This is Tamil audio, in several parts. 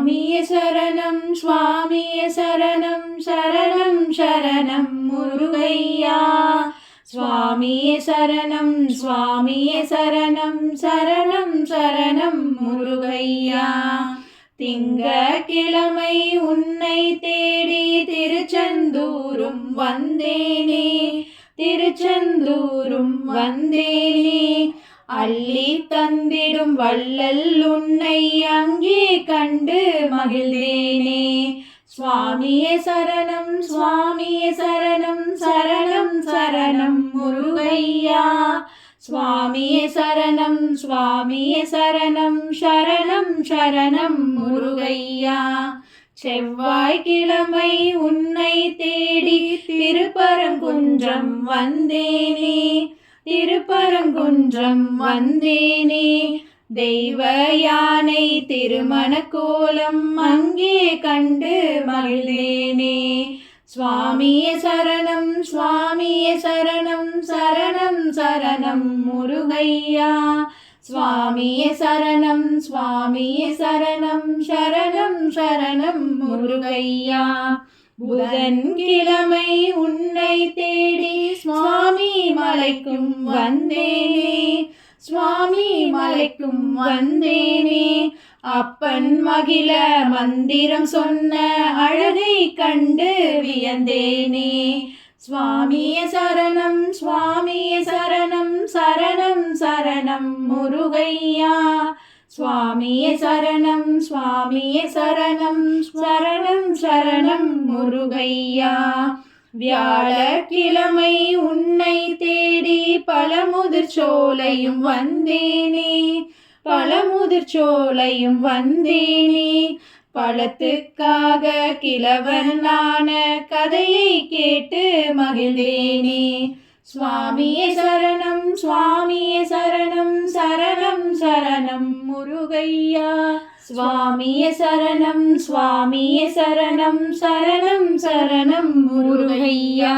சுவாமியே சரணம் சுவாமியே சரணம் சரணம் சரணம் முருகையா. சுவாமியே சரணம் சுவாமியே சரணம் சரணம் சரணம் முருகையா. திங்கட்கிழமை உன்னை தேடி திருச்செந்தூரும் வந்தேனே, திருச்செந்தூரும் வந்தேனே. அள்ளி தந்திடும் வள்ளல் உன்னை அங்கே கண்டு மகிழ்ந்தேனே. சுவாமியே சரணம் சுவாமியே சரணம் சரணம் சரணம் முருகையா. சுவாமியே சரணம் சுவாமியே சரணம் சரணம் சரணம் முருகையா. செவ்வாய்க்கிழமை உன்னை தேடி திருப்பரங்குன்றம் வந்தேனே, திருப்பரங்குன்றம் வந்தேனே. தெய்வ யானை திருமண கோலம் அங்கே கண்டு மகிழ்ந்தேனே. சுவாமியே சரணம் சுவாமியே சரணம் சரணம் சரணம் முருகையா. சுவாமியே சரணம் சுவாமியே சரணம் சரணம் சரணம் முருகையா. புதன்கிழமை உன்னை தேடி சுவாமி மலைக்கும் வந்தேனே, சுவாமி மலைக்கும் வந்தேனே. அப்பன் மகிழ மந்திரம் சொன்ன அழகை கண்டு வியந்தேனே. சுவாமியே சரணம் சுவாமியே சரணம் சரணம் சரணம் முருகையா. சுவாமியே சரணம் சுவாமியே சரணம் சரணம் சரணம் முருகையா. வியாழக்கிழமை உன்னை தேடி பழமுதிர் சோலையும் வந்தேனே, பழமுதிர் சோலையும் வந்தேனே. பழத்துக்காக கிழவனான கதையை கேட்டு மகிழ்ந்தேனே. சுவாமியே சரணம் சுவாமியே சரணம் சரணம் சரணம் முருகையா. சுவாமியே சரணம் சுவாமியே சரணம் சரணம் சரணம் முருகையா.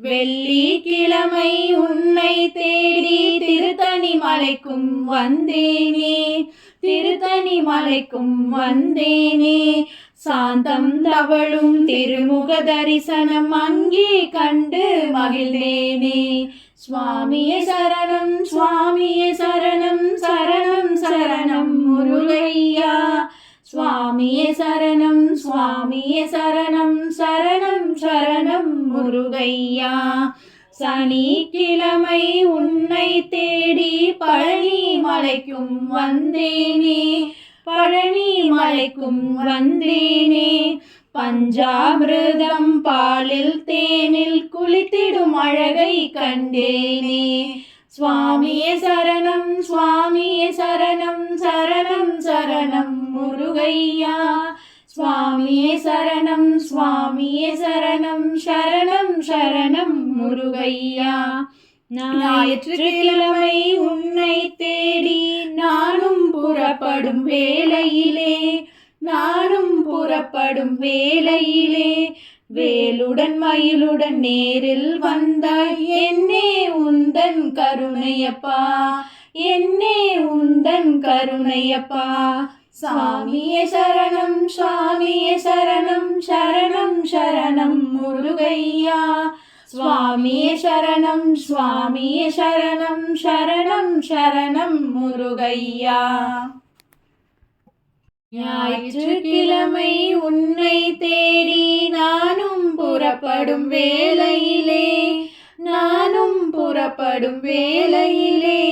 வெள்ளிக்கிழமை உன்னை தேடி திருத்தணி மலைக்கும் வந்தேனே, திருத்தணி மலைக்கும் வந்தேனே. சாந்தம் தவழும் திருமுக தரிசனம் அங்கே கண்டு மகிழ்ந்தேனே. சுவாமியே சரணம் சுவாமியே சரணம் சரணம் சரணம் முருகையா. சுவாமியே சரணம் சுவாமியே சரணம் சரணம் சரணம் முருகையா. சனிக்கிழமை உன்னை தேடி பழனி மலைக்கும் வந்தேனே, பழனி மலைக்கும் வந்தேனே. பஞ்சாமிர்தம் பாலில் தேனில் குளித்திடும் அழகை கண்டேனே. சுவாமியே சரணம் சுவாமியே சரணம் சரணம் சரணம் முருகையா. சுவாமியே சரணம் சுவாமியே சரணம் சரணம் சரணம் முருகையா. ஞாயிற்றுக்கிழமை உன்னை தேடி நானும் புறப்படும் வேளையிலே, நானும் புறப்படும் வேளையிலே. வேலுடன் மயிலுடன் நேரில் வந்தாய் என்னே உந்தன் கருணையப்பா, என்னே உந்தன் கருணையப்பா. சாமியே சரணம் சாமியே சரணம் சரணம் சரணம் முருகையா. சுவாமியே சரணம் சுவாமியே சரணம் சரணம் சரணம் முருகையா. ஞாயிற்றுக்கிழமை உன்னை தேடி நானும் புறப்படும் வேளையிலே, நானும் புறப்படும் வேளையிலே.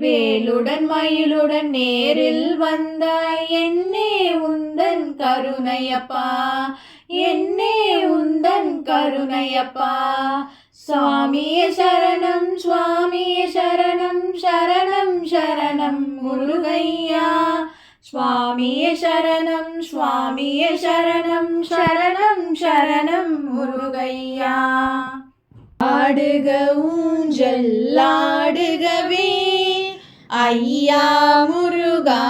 வேலுடன் மயிலுடன் நேரில் வந்தாய் என்னே உந்தன் கருணையப்பா, என்னே உந்தன் கருணையப்பா. சுவாமியே சரணம் சுவாமியே சரணம் சரணம் சரணம் முருகையா. சுவாமியே சரணம் சுவாமியே சரணம் சரணம் சரணம் முருகையா. ஆடுக ஊஞ்சல் ஆடுகவே ஐயா முருகா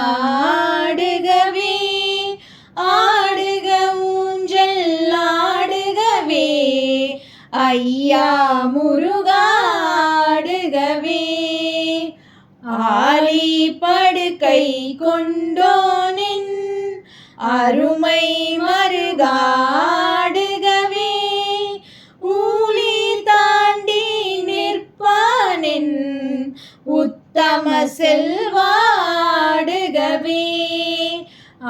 ஆடுகவே, ஆடுக ஊஞ்சல் ஆடுகவே ஐயா முருகா ஆடுகவே. ஆலி படுக்கை கொண்டோனின் அருமை மருகாடுகவே ஊழி தாண்டி நிற்பானின் உத்தம செல்வாடுகவே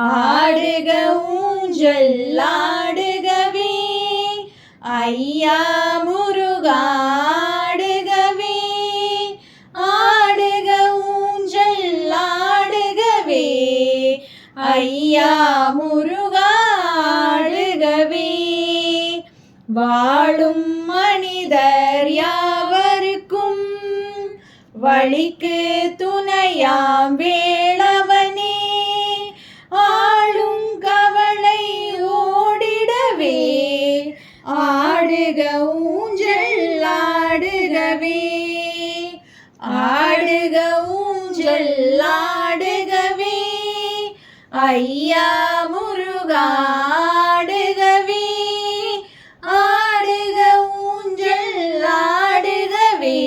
ஆடுக ஊஞ்சல் ஆடுகவே ஐயா முருகாடுகவே ஆடுக ஊஞ்சல் ஆடுகவே ஐயா முருகாடுகவே வாழும் மனிதர் யாவருக்கும் வழிக்கு துணையாம் வேளவனே ஆளும் கவலை ஓடிடவே ஆடுக ஊஞ்சல் ஆடுகவே ஆடுக ஊஞ்சல் ஆடுகவே ஐயா முருகாடுகவே ஆடுக ஊஞ்சல் ஆடுகவே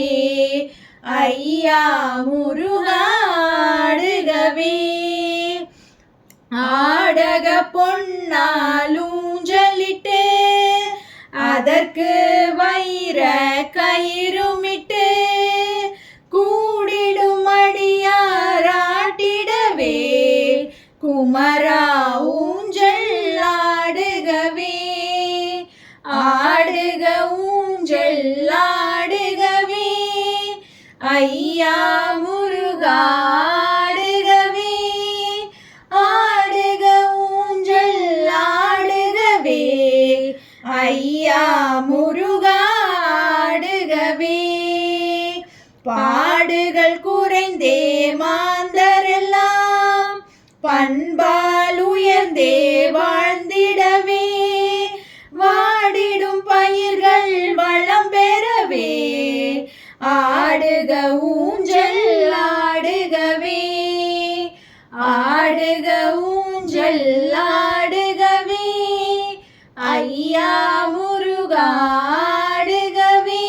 ஐயா முருகாடுகவே ஆடக பொன்னாலூஞ்சலிட்டு அதற்கு வைர கயிறுமிட்டு கூடிடும் அடியாராட்டிடவே குமரா ஊஞ்சல் ஆடுகவே ஆடுக ஊஞ்சல் ஆடுகவே ஐயா முருகாடுகவே ஆடுக ஊஞ்சல் ஆடுகவே ஐயா முருகாடுகவே பாடுகள் குறைந்தே மாந்தரெல்லாம் பண்பால் உயர்ந்தே வாழ்ந்திடவே வாடிடும் பயிர்கள் வளம் பெறவே ஆடுக ஊஞ்சல் ஆடுகவே ஆடுக ஊஞ்சல் ஆடுகவே ஐயா முருகாடுகவே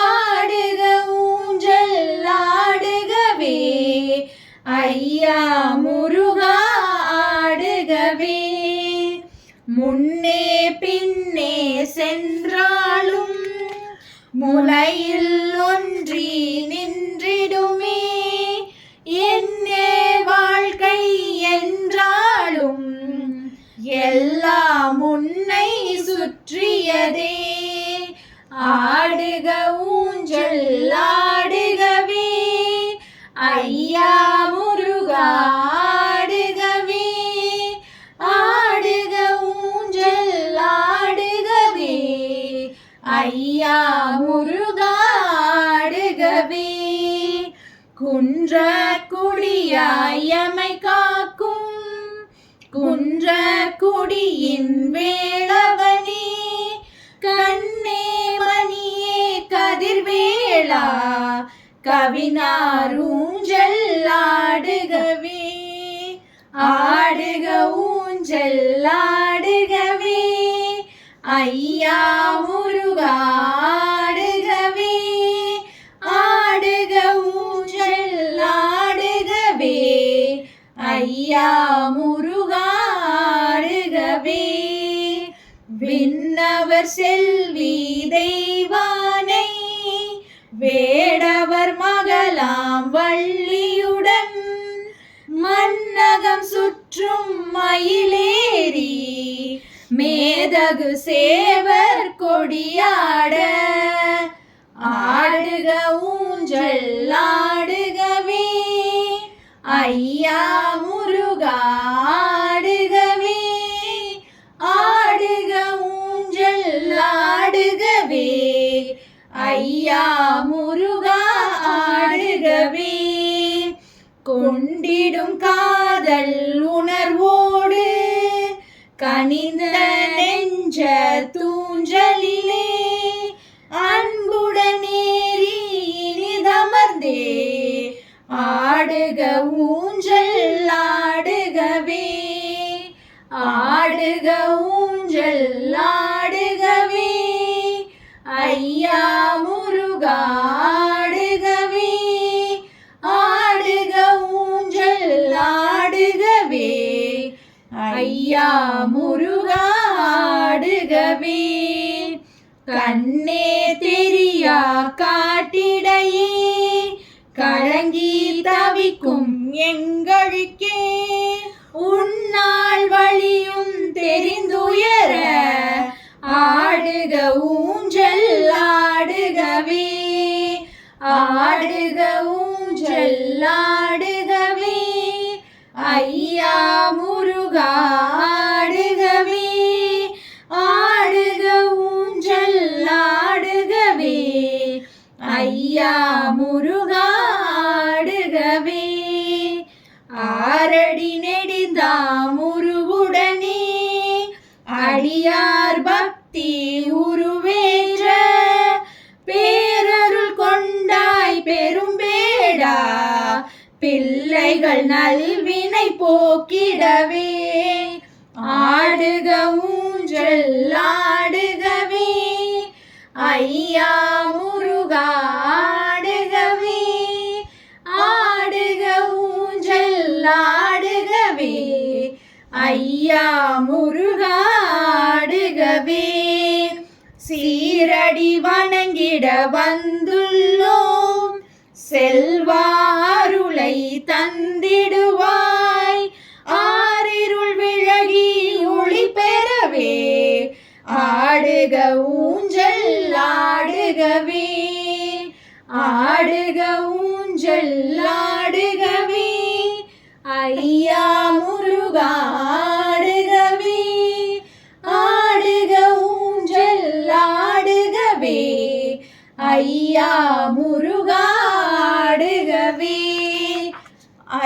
ஆடுக ஊஞ்சல் ஆடுகவே ஐயா முருகாடுகவே முன்னே பின்னே சென்றாலும் முலையில் ஒன்றி நின்றிடுமே என்னே வாழ்க்கை என்றாலும் எல்லாம் உன்னை சுற்றியதே ஆடுக ஊஞ்சல் ஆடுகவே ஐயா முருகாடுகவே ஆடுக ஊஞ்சல் ஆடுகவே ஐயா முருகாடுகவே குன்ற குடியாயமை காக்கும் குன்ற குடியின் வேளவனே கண்ணே மணியே கதிர்வேளா கவினார் ஊஞ்சல் ஆடுகவே ஆடுக ஊஞ்சல் ஆடுகவே ஐயா முருகாடுகவே ஆடுக ஊஞ்சல் ஆடுகவே ஐயா முருகாடுகவே விண்ணவர் செல்வி தெய்வானை வேடவர் மகளாம் வள்ளியுடன் மன்னகம் சுற்றும் மயிலேறி மேதகு சேவர் கொடியாட ஆடுக ஊஞ்சல் ஆடுகவே ஐயா முருகாடுகவே ஆடுக ஊஞ்சல் ஆடுகவே ஐயா முருகாடுகவே கொண்டிடும் காதல் உணர்வோடு கனிந்த நெஞ்ச தூஞ்சலிலே அன்புடனேறி இனிதமர்ந்தே ஆடுக ஊஞ்சல் ஆடுகவே ஆடுக ஊஞ்சல் ஆடுகவே ஐயா முருகாடுகவே ஆடுக ஊஞ்சல் ஆடுகவே ஐயா முருகா ஆடுகவே. கண்ணே தெரியா காட்டிடையே கலங்கி தவிக்கும் எங்களுக்கே உன்னால் வழியும் தெரிந்துயர ஆடுக ஊஞ்சல் ஆடுகவே. ஆடுக ஊஞ்சல் ஆடுகவே. ஐயா முருகா ஆடுகவே. ஆடுக ஊஞ்சல் ஆடுகவே. ஐயா முருகா ஆடுகவே. ஆரடி நெடிந்தா முருகுடனே அடியார் பக்தி உருவேற்ற பேரருள் கொண்டாய் பெரும்பேடா பிள்ளைகள் நல்வினை போக்கிடவே. ஆடுக ஊஞ்சல் ஆடுகவே. ஐயா முருகா ஆடுகவே. ஆடுக ஊஞ்சல் ஆடுகவே. ஐயா முருகா ஆடுகவே. சீரடி வணங்கிட வந்துள்ளோம் செல்வாருளை தந்திடுவாய். ஆரிருள் விலகி ஒளி பெறவே ஆடுக ஊஞ்சல் ஆடுகவே. ஆடுக ஊஞ்சல் ஆடுகவே. ஐயா முருகா ஆடுகவே. ஆடுக ஊஞ்சல் ஆடுகவே. ஐயா முருகா ஆடுகவே.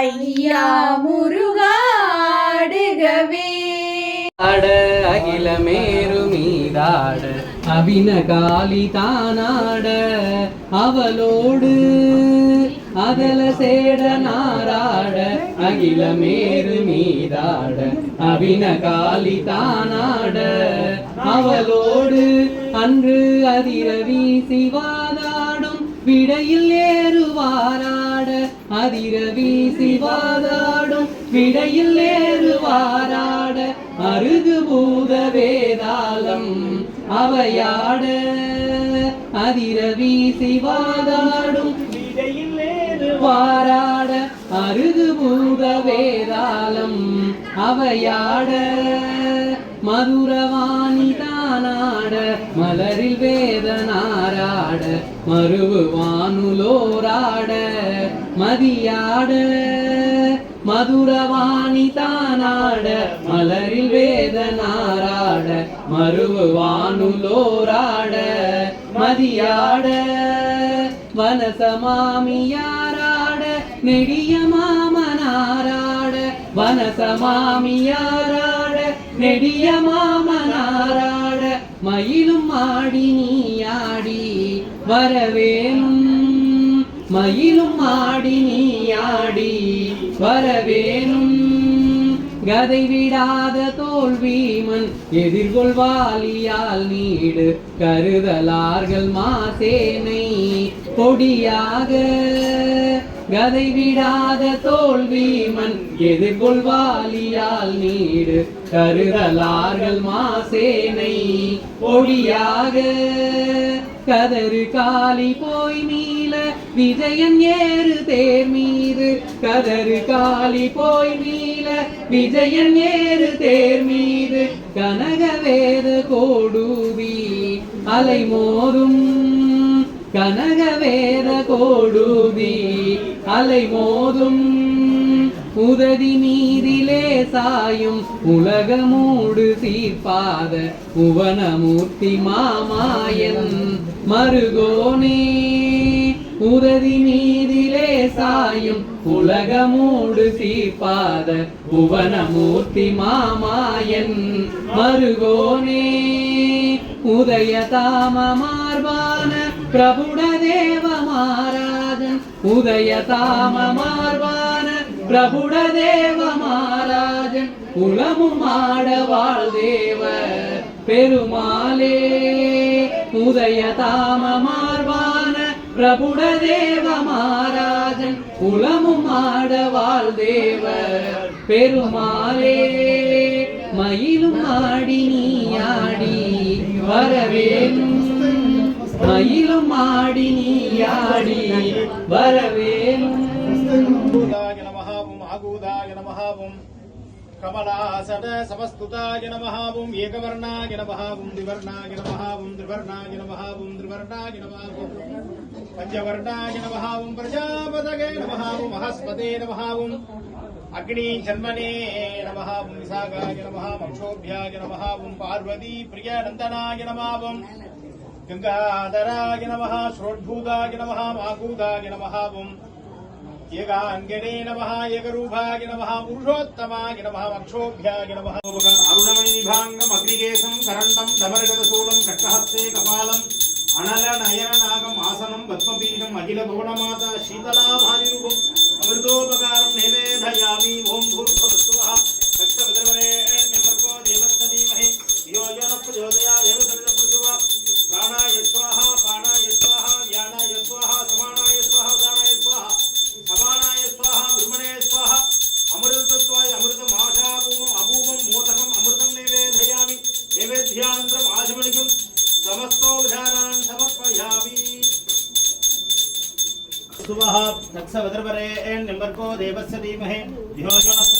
ஐயா முருகா ஆடுகவே. ஆட அகில மேரு மீதாட அபின காளி தானாட அவளோடு அதல சேட நாராட அகில மேரு மீதாட அபின காளி தானாட அவளோடு அன்று அதிர வீசி வாதாடும் விடையில் ஏறுவாராட அதிர வீசி வாதாடும் விடையில் ஏறுவாராட அருகு பூத வேதாளம் அவையாட அதிர வீசி வாதாடும் விடையில் ஏறுவாராட அருகு பூத வேதாளம் அவையாட மதுரவாணி தானாட மலரில் வேதனாராட மருவு வானுலோராட மதியாட மதுரவாணி தானாட மலரில் வேதனாராட மருவு வானுலோராட மதியாட வனசமாமியாராட நெடிய மாமனாராட வனசமாமியாராட நெடிய மாமனாராட மயிலும் ஆடி நீயாடி வரவேணும் மயிலும் ஆடி நீயாடி வரவேணும் கதை விடாத தோல்வீமன் எதிர்கொள்வாலியால் நீடு கருதலார்கள் மாசேனை பொடியாக கதை விடாத தோல்வீமன் எதிர்கொள்வாலியால் நீடு கருதலார்கள் மாசேனை பொடியாக கதறு காலி போய் மீள விஜயன் ஏறு தேர் மீது கதறு காலி போய் மீள விஜயன் ஏறு தேர் மீது கனகவேத கோடூவி அலை மோதும் கனகவேத கோடூவி அலை மோதும் உததி மீதிலே சாயும் உலகமூடு சீர்பாத புவனமூர்த்தி மாமாயன் மருகோனே உததி மீதிலே சாயும் உலகமூடு சீர்பாத புவனமூர்த்தி மாமாயன் மருகோனே உதய தாம மார்பான பிரபுட தேவ மாராஜன் உதய தாம மார்பான பிரபுட தேவ மாராஜன் உலமும் ஆட வாழ்தேவ பெருமாளே உதய தாம மார்பான பிரபுட தேவ மாராஜன் உலமும் ஆட வாழ்தேவ பெருமாளே மயிலும் ஆடி நீயாடி வரவேணும் மயிலும் ஆடி நீயாடி வரவேணும் ஆகூதாய நமஹாவும் கமலாசன சமஸ்துதாய நமஹாவும் ஏகவர்ணாய நமஹாவும் திவர்ணாய நமஹாவும் திரிவர்ணாய நமஹாவும் திரிவர்ணாய நமஹாவும் பஞ்சவர்ணாய நமஹாவும் பிரஜாபதயே நமஹாவும் மஹஸ்பதே நமஹாவும் அக்னி ஜன்மனே நமஹாவும் விசாகாய நமஹாவும் அக்ஷோபியாய நமஹாவும் பார்வதி பிரியநந்தனாய நமஹாவும் கங்காதராய நமஹ ஸ்ரோத்பூதாய நமஹ ஆகூதாய நமஹாவும் ஏகாங்கனே நமஹ ஏகரூபாய நமஹ புருஷோத்தமாய நமஹ அக்ஷோபியாய நமஹ அருணமணி நிபாங்கம் அக்னிகேசம் கரண்டம் தமர்கதசூலம் கட்டஹஸ்தே கபாலம் அனல நயன நாகம் ஆசனம் பத்மபீடம் அகில புவனமாதா சீதலாபாரிரூபம் அமிர்தோபகாரம் நிவேதயாமி ஓம் பூர்வஸ்வஹ தக்ஷவிதர்வரேண்யமர்கோ தேவஸ்ய தீமஹி யோ யோ ந பிரச்சோதயாத் தேவசவித பிரச்சோதயா பிராணாய ஸ்வாஹா பாணாய ஸ்வாஹா வியானாய ஸ்வாஹா சமானாய ஸ்வாஹா உதானாய ஸ்வாஹா சமானாய ஸ்வாஹா பிரம்மணே ஸ்வாஹா அமிர்தத்வாய அமிர்தம் ஆஷாபூமம் அபூமம் மோதகம் அமிர்தம் நிவேதயாமி நைவேத்யானந்தரம் ஆசமணிகம் समस्तोपचारान् समर्पयामि सुवः दक्षवदर्वरेण्यम्बर्को देवस्य धीमहि धियो यो नः